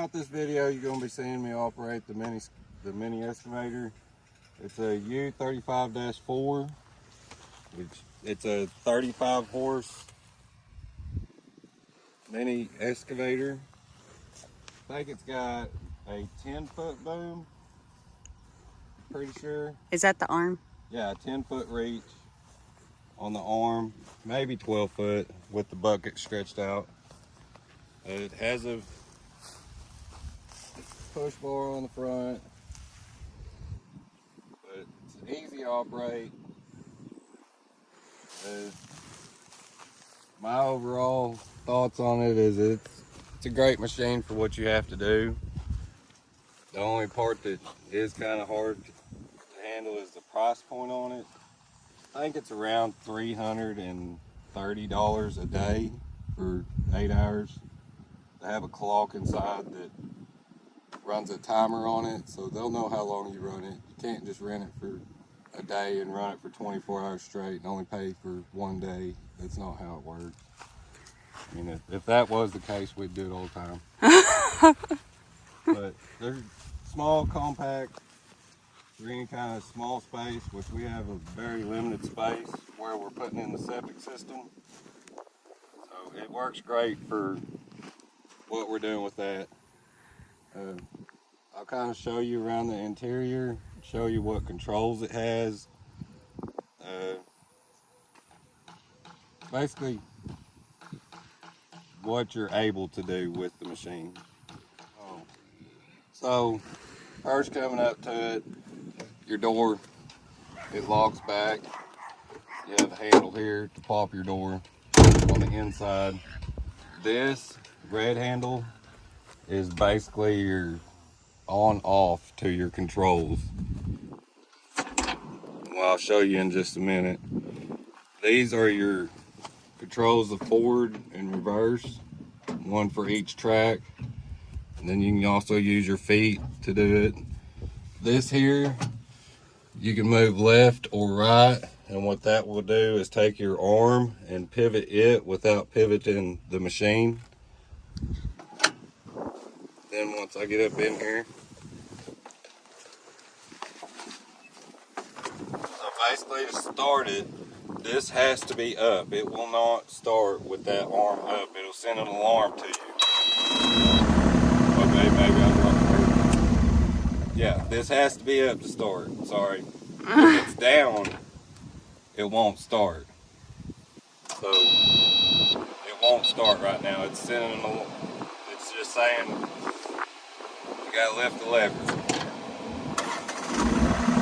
throughout this video, you're going to be seeing me operate the mini excavator. It's a U35-4. It's a 35 horse mini excavator. I think it's got a 10-foot boom. Pretty sure. Is that the arm? Yeah, 10-foot reach on the arm, maybe 12 foot with the bucket stretched out. It has a push bar on the front, but it's easy to operate. My overall thoughts on it is it's a great machine for what you have to do. The only part that is kind of hard to handle is the price point on it. I think it's around $330 a day for 8 hours. They have a clock inside that runs a timer on it, so they'll know how long you run it. You can't just rent it for a day and run it for 24 hours straight and only pay for one day. That's not how it works. I mean, if that was the case, we'd do it all the time. But they're small, compact, for any kind of small space, which we have a very limited space where we're putting in the septic system. So it works great for what we're doing with that. I'll kind of show you around the interior, show you what controls it has. Basically, what you're able to do with the machine. So, first coming up to it, your door, it locks back. You have a handle here to pop your door on the inside. This red handle is basically your on-off to your controls. Well, I'll show you in just a minute. These are your controls of forward and reverse, one for each track. And then you can also use your feet to do it. This here, you can move left or right, and what that will do is take your arm and pivot it without pivoting the machine. Then once I get up in here, so basically to start it, this has to be up. It will not start with that arm up. It'll send an alarm to you. Okay, maybe I'm wrong. Yeah, this has to be up to start. Sorry. If it's down, it won't start. So it won't start right now. It's sending an alarm. It's just saying you gotta lift the lever.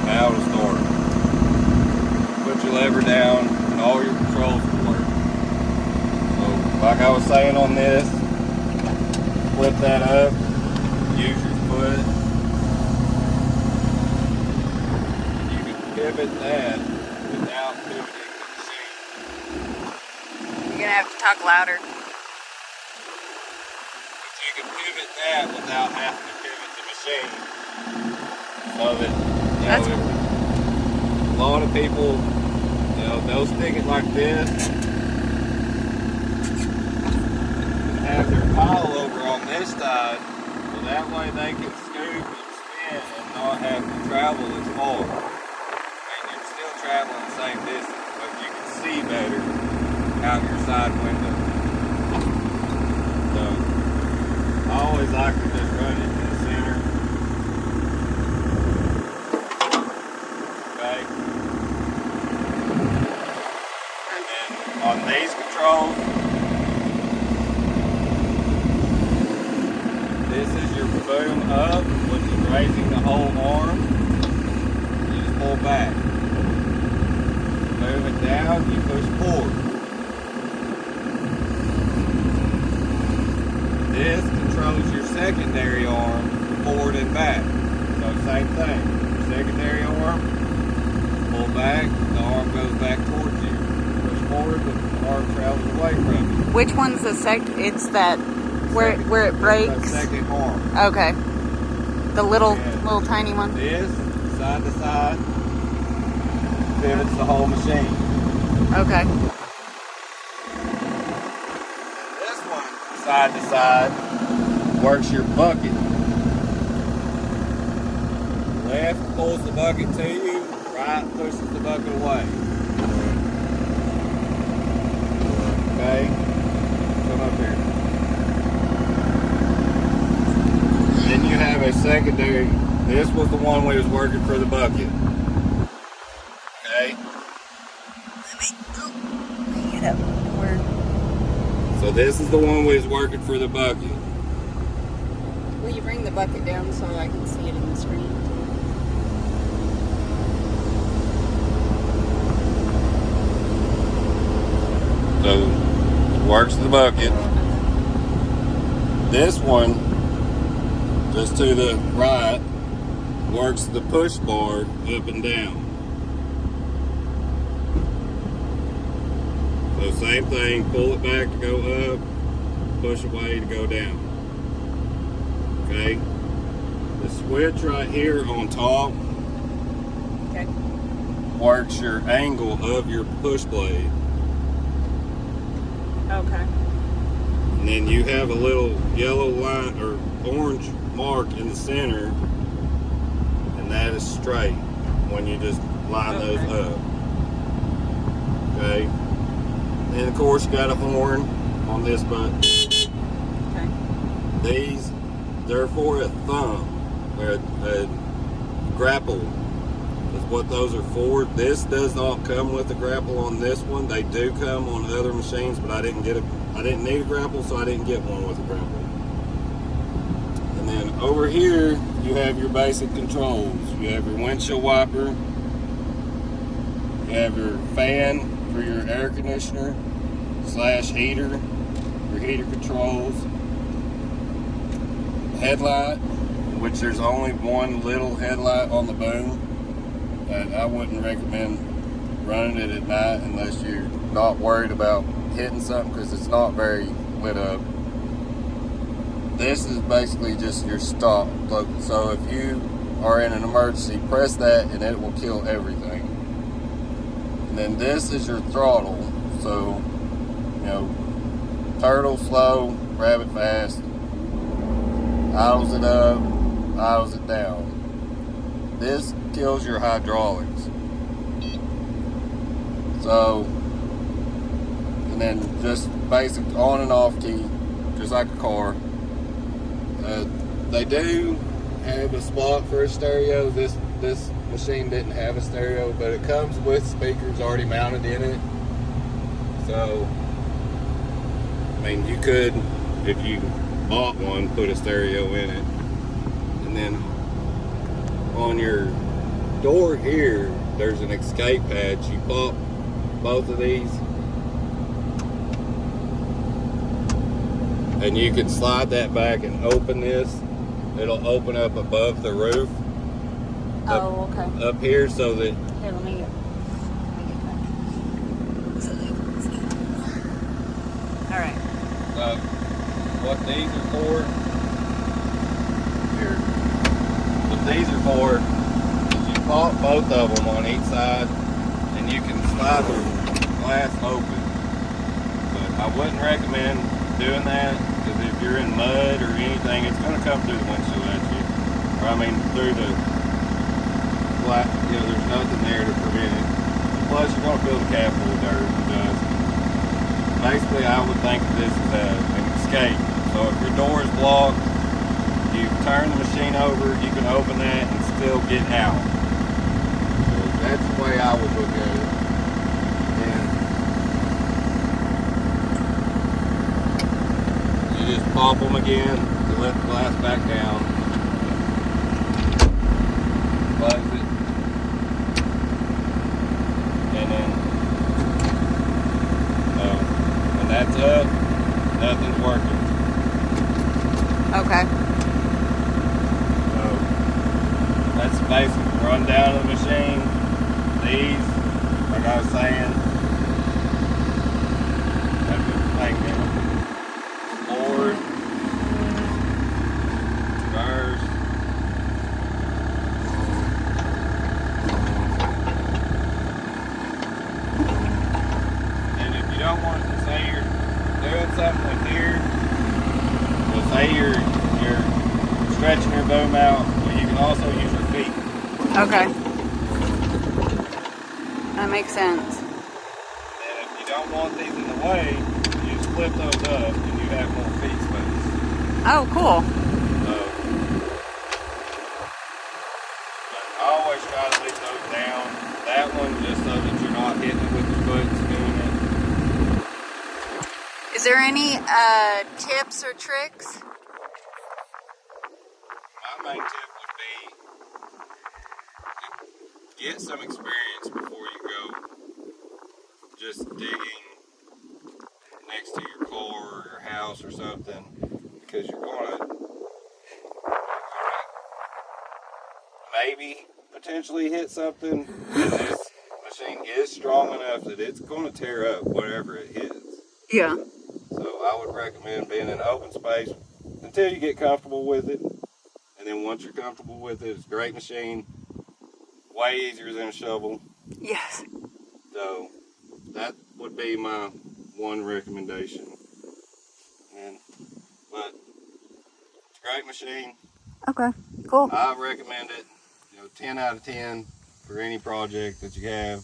Now to start. Put your lever down and all your controls will work. So like I was saying on this, flip that up, use your foot. You can pivot that without pivoting the machine. You're gonna have to talk louder. But you can pivot that without having to pivot the machine. So that, you know, a lot of people, you know, they'll stick it like this and have their pile over on this side, so that way they can scoop and spin and not have to travel as far. And you're still traveling the same distance, but you can see better out your side window. So I always like to just run it in the center. Okay. And then on these controls, this is your boom up, which is raising the whole arm. You just pull back. Move it down, you push forward. This controls your secondary arm forward and back. So same thing. Your secondary arm, pull back, the arm goes back towards you. Push forward, the arm travels away from you. Which one's the it's that where it breaks? The second arm. Okay. The little tiny one. This, side to side, pivots the whole machine. Okay. This one, side to side, works your bucket. Left pulls the bucket to you, right pushes the bucket away. Okay, come up here. Then you have a secondary. This was the one we was working for the bucket. Okay. Get up. So this is the one we was working for the bucket. Will you bring the bucket down so I can see it in the screen? So works the bucket. This one, just to the right, works the push bar up and down. So same thing, pull it back to go up, push away to go down. Okay? The switch right here on top Okay. works your angle of your push blade. Okay. And then you have a little yellow line or orange mark in the center, and that is straight when you just line those up. Okay? And of course you got a horn on this button. Okay. These, they're for a thumb, or a grapple is what those are for. This does not come with a grapple on this one. They do come on other machines, but I didn't need a grapple, so I didn't get one with a grapple. And then over here, you have your basic controls. You have your windshield wiper. You have your fan for your air conditioner / heater, your heater controls. Headlight, which there's only one little headlight on the boom. And I wouldn't recommend running it at night unless you're not worried about hitting something, because it's not very lit up. This is basically just your stop. So if you are in an emergency, press that and it will kill everything. And then this is your throttle. So, you know, turtle slow, rabbit fast, idles it up, idles it down. This kills your hydraulics. So, and then just basic on and off key, just like a car. They do have a spot for a stereo. This machine didn't have a stereo, but it comes with speakers already mounted in it. So, I mean, you could, if you bought one, put a stereo in it. And then on your door here, there's an escape hatch. You pop both of these, and you can slide that back and open this. It'll open up above the roof. Oh, okay. Up here, so that Here, let me get that. All right. what these are for, here, what these are for is you pop both of them on each side and you can slide the glass open. But I wouldn't recommend doing that, because if you're in mud or anything, it's going to come through the windshield at you. Or I mean through the glass, you know, there's nothing there to prevent it. Plus you're going to fill the cab full of dirt and dust. Basically, I would think of this as an escape. So if your door is blocked, you turn the machine over, you can open that and still get out. So that's the way I would look at it. And you just pop them again to let the glass back down. Close it. And then when that's up, nothing's working. Okay. So that's the basic rundown of the machine. These, like I was saying, have to hang down. Forward, reverse. And if you don't want to say you're doing something with here, well, say you're boom out, but you can also use your feet. Okay. That makes sense. And if you don't want these in the way, you just flip those up and you have more feet space. Oh, cool. So, but I always try to leave those down. That one just so that you're not hitting it with your foot spinning it. Is there any tips or tricks? My main tip would be get some experience before you go just digging next to your car or your house or something, because you're gonna maybe potentially hit something, and this machine is strong enough that it's gonna tear up whatever it hits. Yeah. So I would recommend being in open space until you get comfortable with it. And then once you're comfortable with it, it's a great machine. Way easier than a shovel. Yes. So that would be my one recommendation. But it's a great machine. Okay. Cool. I recommend it. 10 out of 10 for any project that you have.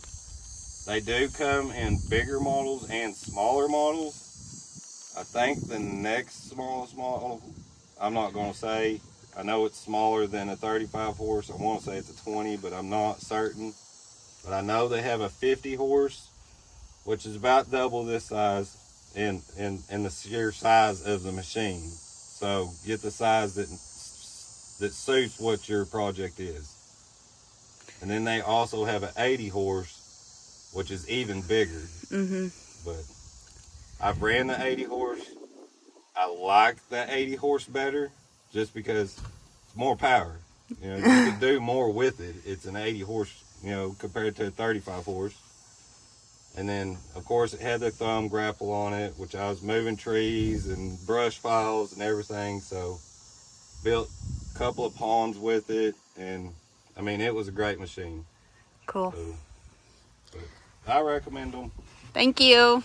They do come in bigger models and smaller models. I think the next smallest model, I'm not going to say. I know it's smaller than a 35 horse. I want to say it's a 20, but I'm not certain. But I know they have a 50 horse, which is about double this size in the sheer size of the machine. So get the size that suits what your project is. And then they also have an 80 horse, which is even bigger. Mm-hmm. But I've ran the 80 horse. I like the 80 horse better just because it's more power. You can do more with it. It's an 80 horse, compared to a 35 horse. And then, of course, it had the thumb grapple on it, which I was moving trees and brush piles and everything. So built a couple of ponds with it, and I mean, it was a great machine. Cool. So, but I recommend them. Thank you.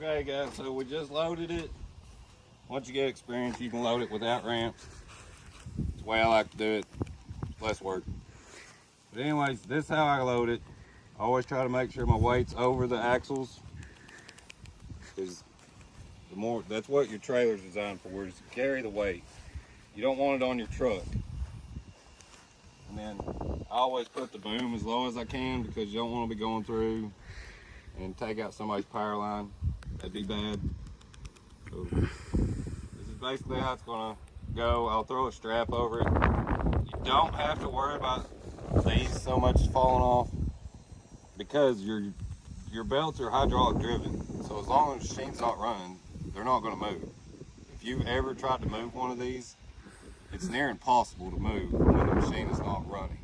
Okay guys, so we just loaded it. Once you get experience, you can load it without ramps. It's the way I like to do it. Less work. But anyways, this is how I load it. I always try to make sure my weight's over the axles, because that's what your trailer's designed for, is to carry the weight. You don't want it on your truck. And then I always put the boom as low as I can, because you don't want to be going through and take out somebody's power line. That'd be bad. So this is basically how it's gonna go. I'll throw a strap over it. You don't have to worry about these so much falling off because your belts are hydraulic driven. So as long as the machine's not running, they're not going to move. If you've ever tried to move one of these, it's near impossible to move when the machine is not running.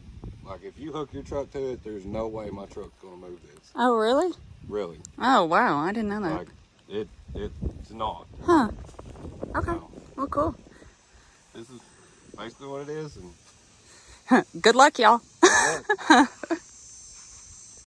Like if you hook your truck to it, there's no way my truck's going to move this. Oh, really? Really. Oh, wow. I didn't know that. Like it's not. Huh. Okay. No. Well, cool. This is basically what it is. And Good luck, y'all. yeah.